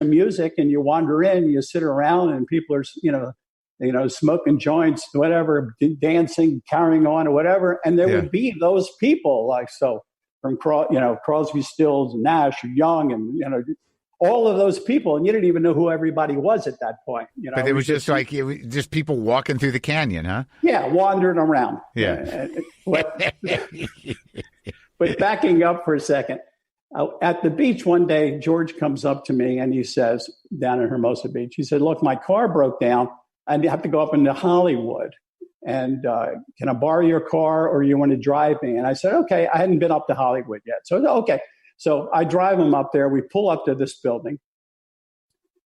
music, and you wander in, you sit around, and people are, smoking joints, whatever, dancing, carrying on, or whatever. And there would be those people, from Crosby, Stills, Nash, Young, and all of those people, and you didn't even know who everybody was at that point. But it was just people walking through the canyon, huh? Yeah, wandering around. Yeah. But backing up for a second, at the beach one day, George comes up to me and he says, down in Hermosa Beach, he said, "Look, my car broke down. I have to go up into Hollywood. And can I borrow your car, or you want to drive me?" And I said, "Okay." I hadn't been up to Hollywood yet. So, okay. So I drive him up there. We pull up to this building.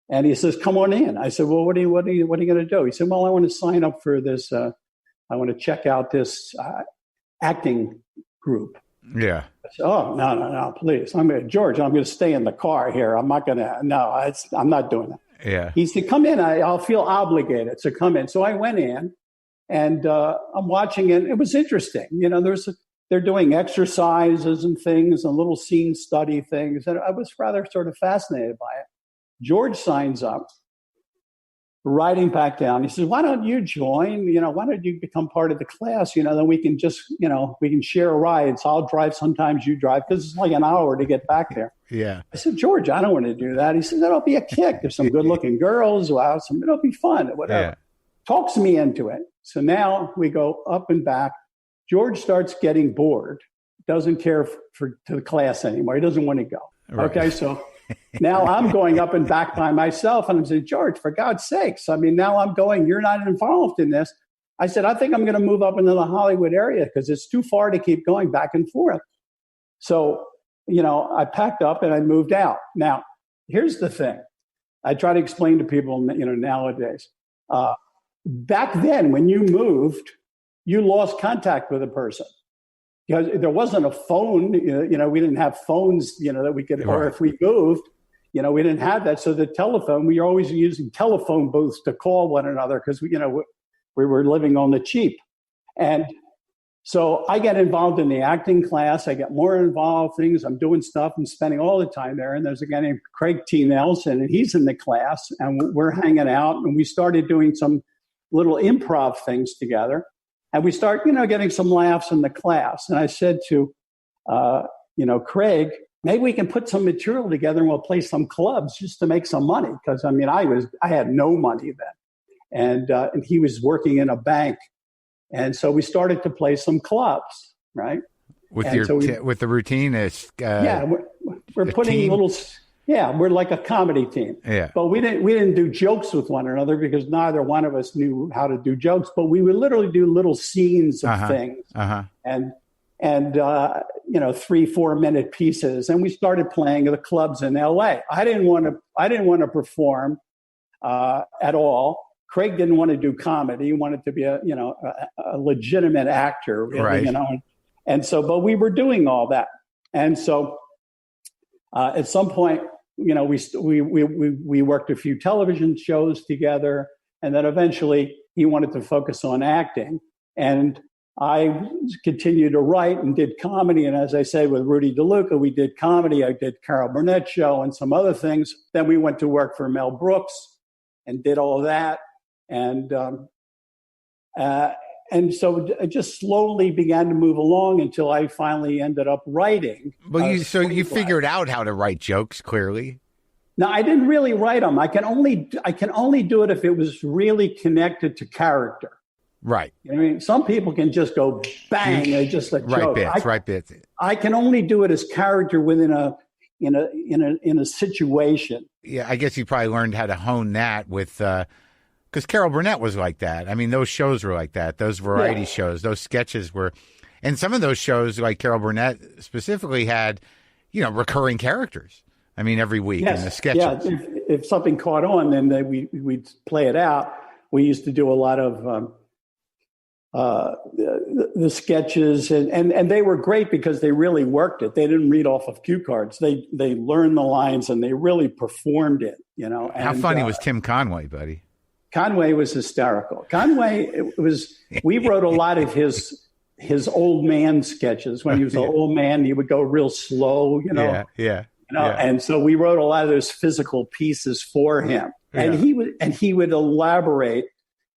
And he says, "Come on in." I said, "Well, what are you going to do?" He said, "Well, I want to sign up for this. I want to check out this acting group." Yeah. I said, "Oh, no, please. George, I'm going to stay in the car here. I'm not going to, I'm not doing that." Yeah. He said, "Come in. I'll feel obligated. So come in." So I went in, and I'm watching it. It was interesting. They're doing exercises and things and little scene study things. And I was rather sort of fascinated by it. George signs up, writing back down. He says, "Why don't you join? Why don't you become part of the class? Then we can just, we can share rides. I'll drive. Sometimes you drive, because it's like an hour to get back there." Yeah. I said, "George, I don't want to do that." He said, "That'll be a kick. There's some good looking girls. Wow, it'll be fun, whatever." Yeah. Talks me into it. So now we go up and back. George starts getting bored, doesn't care to the class anymore. He doesn't want to go. Right. Okay, so now I'm going up and back by myself, and I'm saying, "George, for God's sakes, now I'm going, you're not involved in this." I said, "I think I'm going to move up into the Hollywood area because it's too far to keep going back and forth." So, I packed up and I moved out. Now, here's the thing. I try to explain to people, nowadays. Back then, when you moved, you lost contact with a person. Because there wasn't a phone, we didn't have phones, that we could, or if we moved, we didn't have that. So the telephone, we were always using telephone booths to call one another because, we were living on the cheap. And so I get involved in the acting class. I get more involved things. I'm doing stuff and spending all the time there. And there's a guy named Craig T. Nelson, and he's in the class, and we're hanging out, and we started doing some little improv things together. And we start, getting some laughs in the class. And I said to, Craig, maybe we can put some material together and we'll play some clubs just to make some money. Because, I had no money then. And he was working in a bank. And so we started to play some clubs, right? With the routine? We're putting team? we're like a comedy team. Yeah. But we didn't do jokes with one another because neither one of us knew how to do jokes. But we would literally do little scenes of things, and 3-4 minute pieces. And we started playing at the clubs in L.A. I didn't want to perform at all. Craig didn't want to do comedy. He wanted to be a legitimate actor, really, right. And so, but we were doing all that. And so at some point, we worked a few television shows together, and then eventually he wanted to focus on acting. And I continued to write and did comedy. And as I said, with Rudy DeLuca, we did comedy. I did Carol Burnett show and some other things. Then we went to work for Mel Brooks and did all of that. And so I just slowly began to move along until I finally ended up writing. Well, you figured out how to write jokes, clearly. No, I didn't really write them. I can only do it if it was really connected to character. Right. Some people can just go bang, they just a joke. Right bits. I can only do it as character within a situation. Yeah, I guess you probably learned how to hone that with because Carol Burnett was like that. Those shows were like that. Those variety shows, those sketches were, and some of those shows, like Carol Burnett specifically, had recurring characters. Every week in the sketches. Yeah, if something caught on, then we'd play it out. We used to do a lot of the sketches, and they were great because they really worked it. They didn't read off of cue cards. They learned the lines and they really performed it. How funny was Tim Conway, buddy? Conway was hysterical. We wrote a lot of his old man sketches. When he was an old man, he would go real slow. Yeah. And so we wrote a lot of those physical pieces for him. And he would elaborate,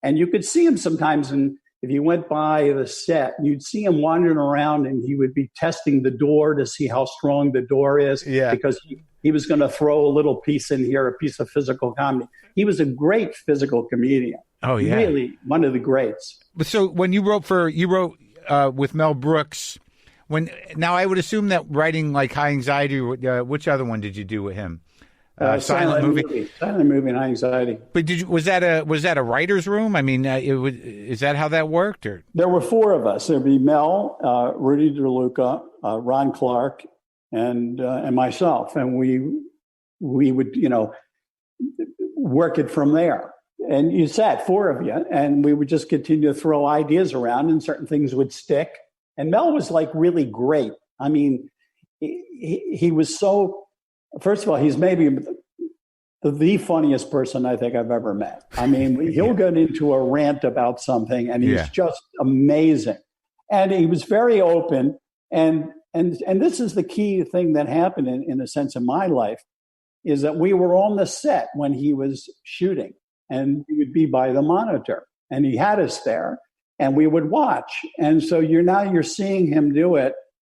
and you could see him sometimes. And if you went by the set, you'd see him wandering around, and he would be testing the door to see how strong the door is, because he was going to throw a little piece in here, a piece of physical comedy. He was a great physical comedian. Oh yeah, really one of the greats. So when you wrote with Mel Brooks, now I would assume that writing like High Anxiety, which other one did you do with him? Silent movie, and High Anxiety. But was that a writer's room? I mean, is that how that worked? Or there were four of us. There'd be Mel, Rudy DeLuca, Ron Clark, and myself, and we would work it from there. And you sat, four of you, and we would just continue to throw ideas around, and certain things would stick. And Mel was like really great. I mean, he was so. First of all, he's maybe the funniest person I think I've ever met. I mean, he'll get into a rant about something, and he's just amazing. And he was very open. And this is the key thing that happened in a sense in my life, is that we were on the set when he was shooting, and he would be by the monitor, and he had us there, and we would watch. And so you're seeing him do it.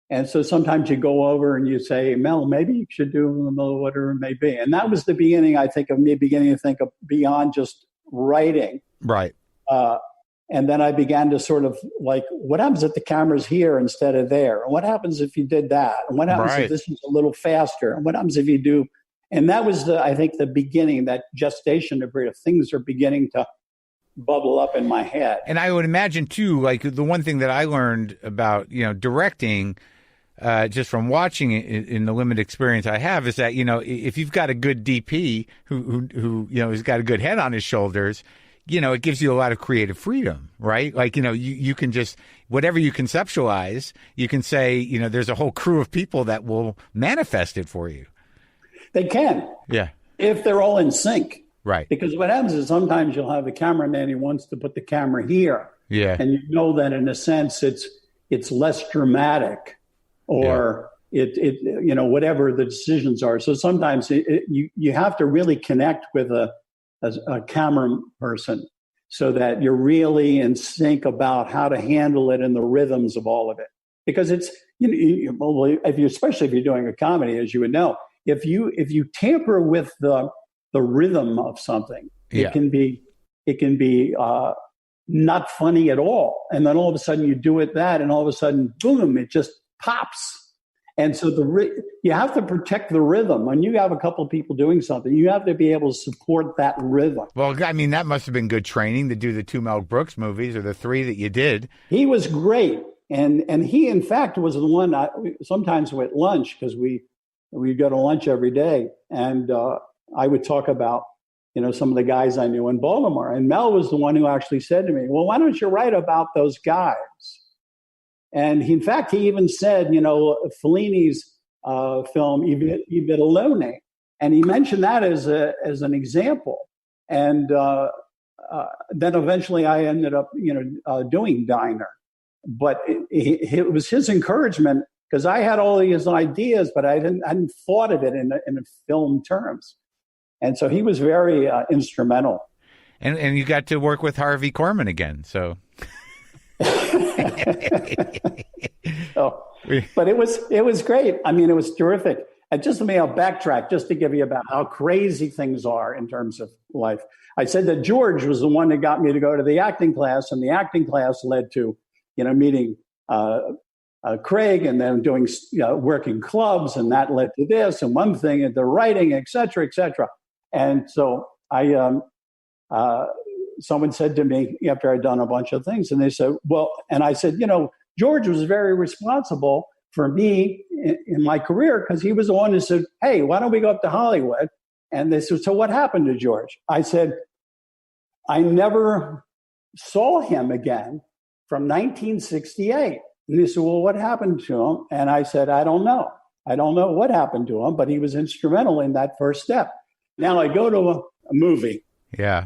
And so sometimes you go over and you say, Mel, maybe you should do whatever it may be. And that was the beginning, I think, of me beginning to think of beyond just writing. Right. And then I began to sort of like, what happens if the camera's here instead of there? And what happens if you did that? And what happens if this is a little faster? And what happens if you do? And that was, I think, the beginning, that gestation period of things are beginning to bubble up in my head. And I would imagine, too, like the one thing that I learned about, directing, just from watching it in the limited experience I have, is that, if you've got a good DP who has got a good head on his shoulders, it gives you a lot of creative freedom, right? Like, you can just, whatever you conceptualize, you can say, there's a whole crew of people that will manifest it for you. They can. Yeah. If they're all in sync. Right. Because what happens is sometimes you'll have the cameraman who wants to put the camera here. Yeah. And you know that in a sense it's less dramatic, or whatever the decisions are. So sometimes you have to really connect with a camera person so that you're really in sync about how to handle it and the rhythms of all of it. Because it's, especially if you're doing a comedy, as you would know, if you tamper with the rhythm of something, it can be not funny at all. And then all of a sudden you do it and all of a sudden, boom, it just pops. And so you have to protect the rhythm. When you have a couple of people doing something, you have to be able to support that rhythm. Well, I mean, that must have been good training to do the 2 Mel Brooks movies, or the 3 that you did. He was great. And he, in fact, was the one sometimes at lunch, because we go to lunch every day. And I would talk about, some of the guys I knew in Baltimore. And Mel was the one who actually said to me, well, why don't you write about those guys? And in fact, he even said, Fellini's film, I Vita Alone. And he mentioned that as an example. And then eventually I ended up, doing Diner. But it was his encouragement, because I had all these ideas, but I hadn't thought of it in film terms. And so he was very instrumental. And you got to work with Harvey Korman again, so. But it was great. I mean, it was terrific. And just let me backtrack just to give you about how crazy things are in terms of life. I said that George was the one that got me to go to the acting class, and the acting class led to, meeting Craig, and then doing working clubs, and that led to this, and one thing, and the writing, et cetera, et cetera. And so someone said to me after I'd done a bunch of things, and they said, well, and I said, George was very responsible for me in my career, because he was the one who said, hey, why don't we go up to Hollywood? And they said, so what happened to George? I said, I never saw him again from 1968. And they said, well, what happened to him? And I said, I don't know. I don't know what happened to him, but he was instrumental in that first step. Now I go to a movie. Yeah.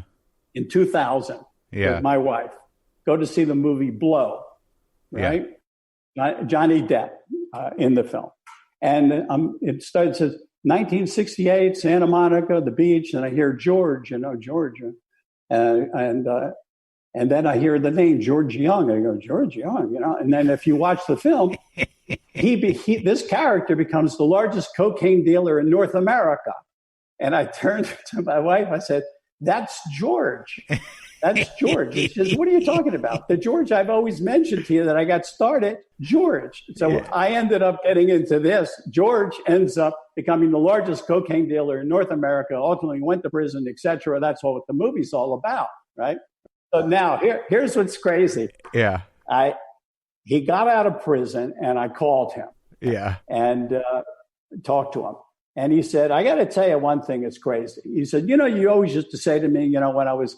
In 2000 with my wife. Go to see the movie Blow, right? Yeah. Johnny Depp in the film. And it starts, says, 1968, Santa Monica, the beach, and I hear George, Georgia. And then I hear the name George Young. I go, George Young, And then if you watch the film, this character becomes the largest cocaine dealer in North America. And I turned to my wife. I said, "That's George. That's George." She says, "What are you talking about? The George I've always mentioned to you that I got started, George." So I ended up getting into this. George ends up becoming the largest cocaine dealer in North America, ultimately went to prison, etc. That's what the movie's all about, right? So now here's what's crazy. Yeah. He got out of prison and I called him. Yeah. And talked to him. And he said, "I got to tell you one thing that's crazy." He said, "You always used to say to me, when I was,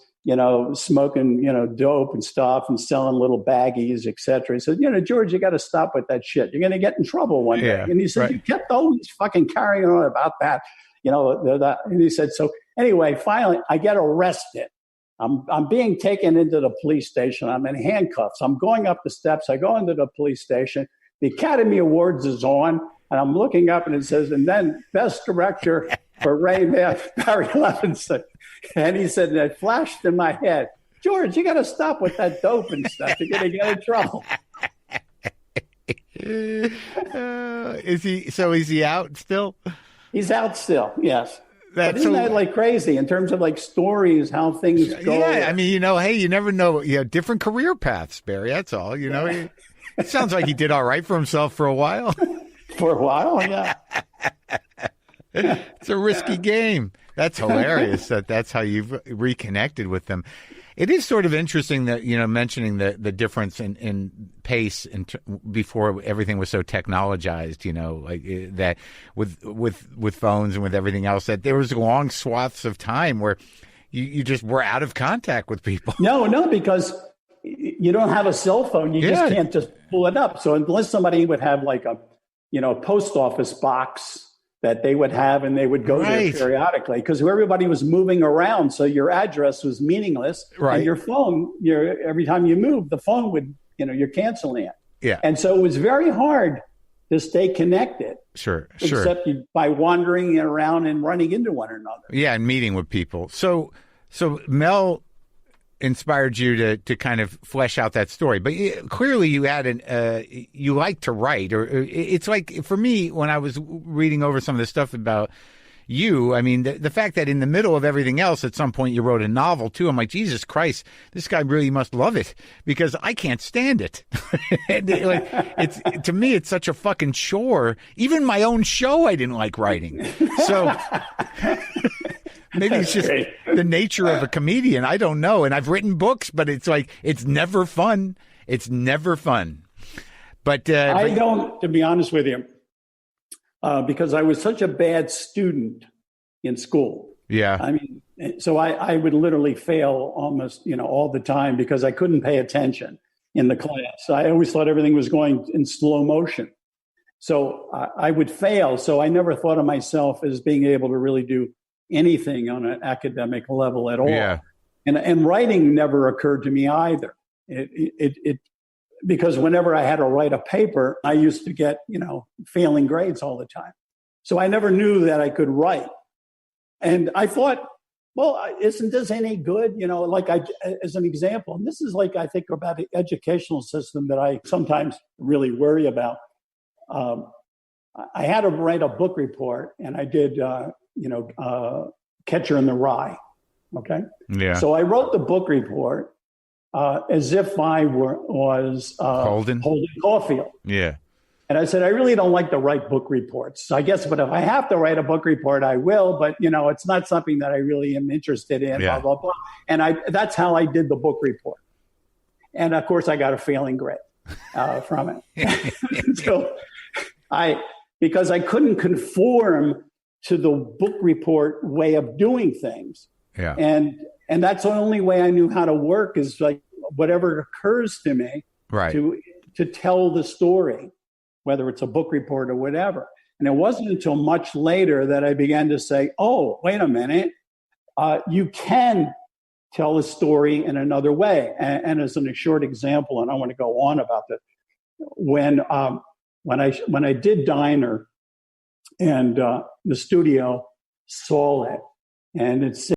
smoking, dope and stuff and selling little baggies, et cetera." He said, "George, you got to stop with that shit. You're going to get in trouble one day." And he said, "You kept always fucking carrying on about that, And he said, so anyway, finally I get arrested. I'm being taken into the police station. I'm in handcuffs. I'm going up the steps. I go into the police station. The Academy Awards is on. And I'm looking up and it says, and then best director for Barry Levinson. And he said, and it flashed in my head, "George, you got to stop with that dope and stuff. You're going to get in trouble." Is he out still? He's out still, yes. Isn't that like crazy in terms of like stories, how things go? Yeah, I mean, hey, you never know. Different career paths, Barry. That's all. It sounds like he did all right for himself for a while. For a while, yeah. It's a risky game. That's hilarious. That's how you've reconnected with them. It is sort of interesting that, mentioning the difference in pace before everything was so technologized, like that with phones and with everything else, that there was long swaths of time where you just were out of contact with people. No, because you don't have a cell phone. You just can't just pull it up. So unless somebody would have like a post office box that they would have, and they would go there periodically, because everybody was moving around. So your address was meaningless. Right. And your phone, every time you move, the phone would, you're canceling it. Yeah. And so it was very hard to stay connected. Sure. Except by wandering around and running into one another. Yeah. And meeting with people. So Mel inspired you to kind of flesh out that story, but clearly you had you like to write, or it's like, for me, when I was reading over some of the stuff about you, I mean, the fact that in the middle of everything else, at some point you wrote a novel too. I'm like, Jesus Christ, this guy really must love it, because I can't stand it. To me, it's such a fucking chore. Even my own show, I didn't like writing. So maybe it's just the nature of a comedian. I don't know. And I've written books, but it's like, it's never fun. It's never fun. But I don't, to be honest with you, because I was such a bad student in school. Yeah. I mean, so I would literally fail almost, all the time, because I couldn't pay attention in the class. I always thought everything was going in slow motion. So I would fail. So I never thought of myself as being able to really do anything on an academic level at all. Yeah. And writing never occurred to me either. It because whenever I had to write a paper, I used to get, failing grades all the time. So I never knew that I could write. And I thought, well, isn't this any good? As an example, and this is like, I think about the educational system that I sometimes really worry about. I had to write a book report, and I did, Catcher in the Rye. Okay. Yeah. So I wrote the book report as if I was Holden Caulfield. Yeah. And I said, I really don't like to write book reports. So I guess, but if I have to write a book report, I will. But, it's not something that I really am interested in, blah, blah, blah. And that's how I did the book report. And, of course, I got a failing grade from it. So because I couldn't conform to the book report way of doing things. Yeah. And that's the only way I knew how to work, is like whatever occurs to me to tell the story, whether it's a book report or whatever. And it wasn't until much later that I began to say, oh, wait a minute, you can tell a story in another way. And as a short example, and I want to go on about that, when I did Diner, And the studio saw it, and it said,